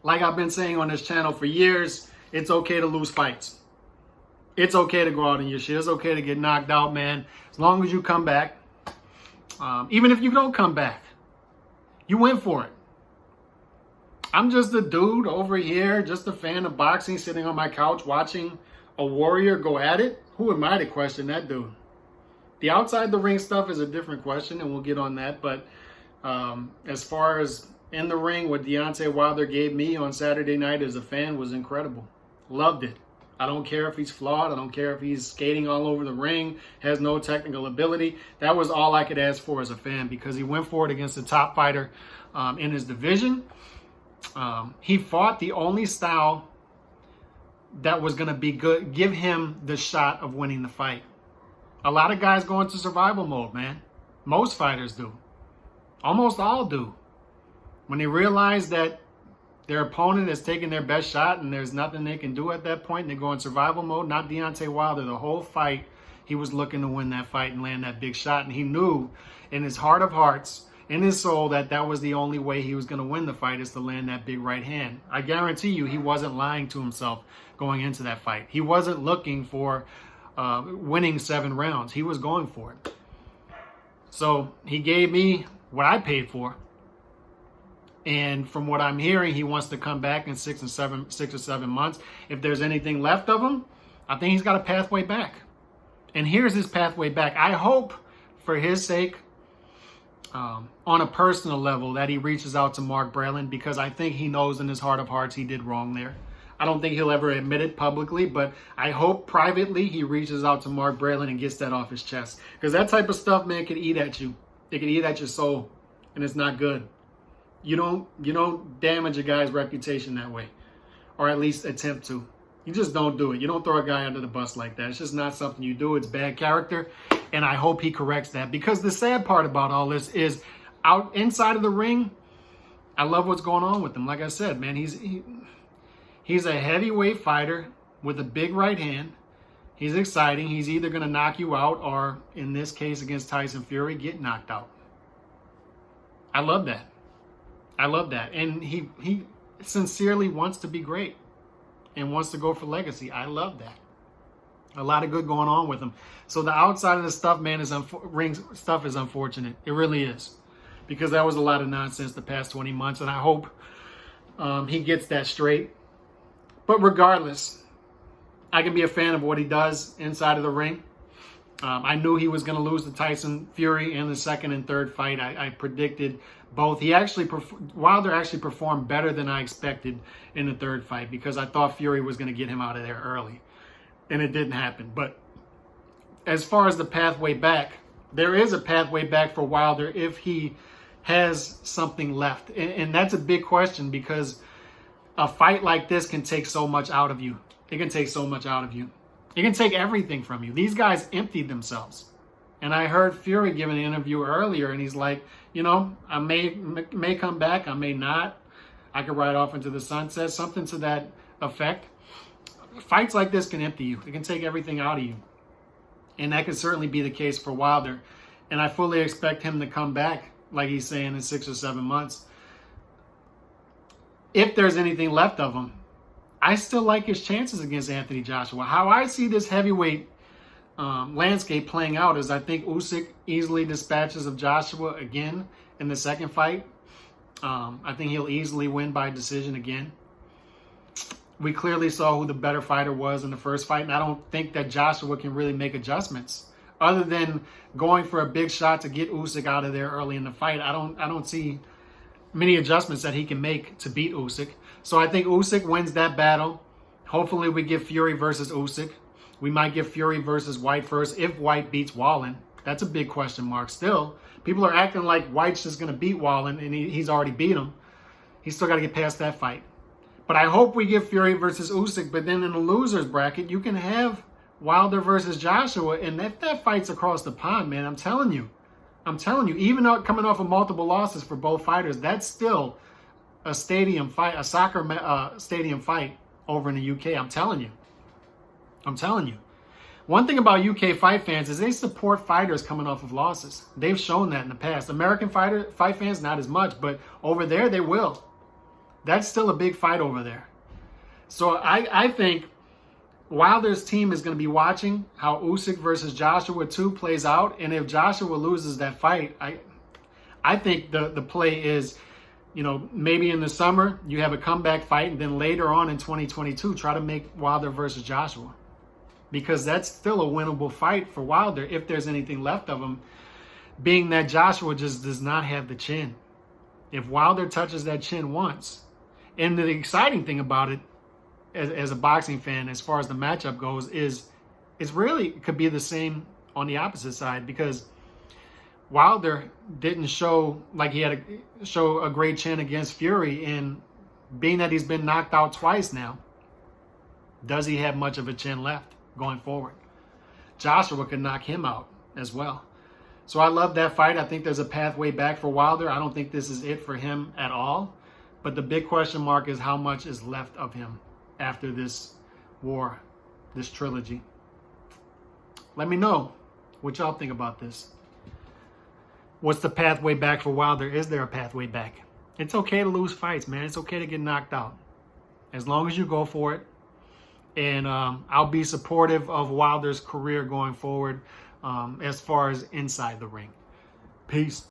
Like I've been saying on this channel for years, it's okay to lose fights. It's okay to go out in your shit. It's okay to get knocked out, man. As long as you come back. Even if you don't come back, you went for it. I'm just a dude over here, just a fan of boxing, sitting on my couch watching a warrior go at it. Who am I to question that dude? The outside the ring stuff is a different question, and we'll get on that. But as far as in the ring, what Deontay Wilder gave me on Saturday night as a fan was incredible. Loved it. I don't care if he's flawed. I don't care if he's skating all over the ring, has no technical ability. That was all I could ask for as a fan, because he went for it against the top fighter in his division. He fought the only style that was going to be good, give him the shot of winning the fight. A lot of guys go into survival mode, man. Most fighters do. Almost all do. When they realize that their opponent is taking their best shot and there's nothing they can do at that point, and they go in survival mode. Not Deontay Wilder. The whole fight, he was looking to win that fight and land that big shot. And he knew in his heart of hearts, in his soul, that that was the only way he was going to win the fight, is to land that big right hand. I guarantee you he wasn't lying to himself going into that fight. He wasn't looking for winning 7 rounds. He was going for it. So he gave me what I paid for. And from what I'm hearing, he wants to come back in 6 or 7 months. If there's anything left of him, I think he's got a pathway back. And here's his pathway back. I hope, for his sake, on a personal level, that he reaches out to Mark Breland, because I think he knows in his heart of hearts he did wrong there. I don't think he'll ever admit it publicly, but I hope privately he reaches out to Mark Breland and gets that off his chest. Because that type of stuff, man, can eat at you. It can eat at your soul, and it's not good. You don't damage a guy's reputation that way, or at least attempt to. You just don't do it. You don't throw a guy under the bus like that. It's just not something you do. It's bad character, and I hope he corrects that. Because the sad part about all this is, out inside of the ring, I love what's going on with him. Like I said, man, he's a heavyweight fighter with a big right hand. He's exciting. He's either going to knock you out, or in this case against Tyson Fury, get knocked out. I love that. I love that. And he sincerely wants to be great and wants to go for legacy. I love that. A lot of good going on with him. So the outside of the stuff, man, ring stuff is unfortunate. It really is. Because that was a lot of nonsense the past 20 months. And I hope he gets that straight. But regardless, I can be a fan of what he does inside of the ring. I knew he was going to lose to Tyson Fury in the second and third fight. I predicted both. Wilder actually performed better than I expected in the third fight, because I thought Fury was going to get him out of there early. And it didn't happen. But as far as the pathway back, there is a pathway back for Wilder if he has something left. And that's a big question, because a fight like this can take so much out of you. It can take so much out of you. It can take everything from you. These guys emptied themselves. And I heard Fury give an interview earlier, and he's like, I may come back, I may not. I could ride off into the sunset, something to that effect. Fights like this can empty you. It can take everything out of you. And that could certainly be the case for Wilder. And I fully expect him to come back, like he's saying, in 6 or 7 months. If there's anything left of him, I still like his chances against Anthony Joshua. How I see this heavyweight landscape playing out is, I think Usyk easily dispatches of Joshua again in the second fight. I think he'll easily win by decision again. We clearly saw who the better fighter was in the first fight, and I don't think that Joshua can really make adjustments other than going for a big shot to get Usyk out of there early in the fight. I don't see many adjustments that he can make to beat Usyk. So I think Usyk wins that battle. Hopefully we get Fury versus Usyk. We might get Fury versus White first, if White beats Wallin. That's a big question mark still. People are acting like White's just going to beat Wallin, and he's already beat him. He's still got to get past that fight. But I hope we get Fury versus Usyk. But then in the losers bracket, you can have Wilder versus Joshua. And if that fight's across the pond, man, I'm telling you, even though coming off of multiple losses for both fighters, that's still a stadium fight, a soccer stadium fight over in the UK. I'm telling you. One thing about UK fight fans is they support fighters coming off of losses. They've shown that in the past. American fight fans, not as much, but over there they will. That's still a big fight over there. So I think Wilder's team is going to be watching how Usyk versus Joshua 2 plays out. And if Joshua loses that fight, I think the play is, maybe in the summer you have a comeback fight, and then later on in 2022 try to make Wilder versus Joshua, because that's still a winnable fight for Wilder if there's anything left of him, being that Joshua just does not have the chin. If Wilder touches that chin once, and the exciting thing about it, as a boxing fan, as far as the matchup goes, is it's really could be the same on the opposite side, because Wilder didn't show like he had show a great chin against Fury, and being that he's been knocked out twice now, does he have much of a chin left going forward? Joshua could knock him out as well. So I love that fight. I think there's a pathway back for Wilder. I don't think this is it for him at all. But the big question mark is how much is left of him after this war, this trilogy. Let me know what y'all think about this. What's the pathway back for Wilder? Is there a pathway back? It's okay to lose fights, man. It's okay to get knocked out, as long as you go for it. And I'll be supportive of Wilder's career going forward, as far as inside the ring. Peace.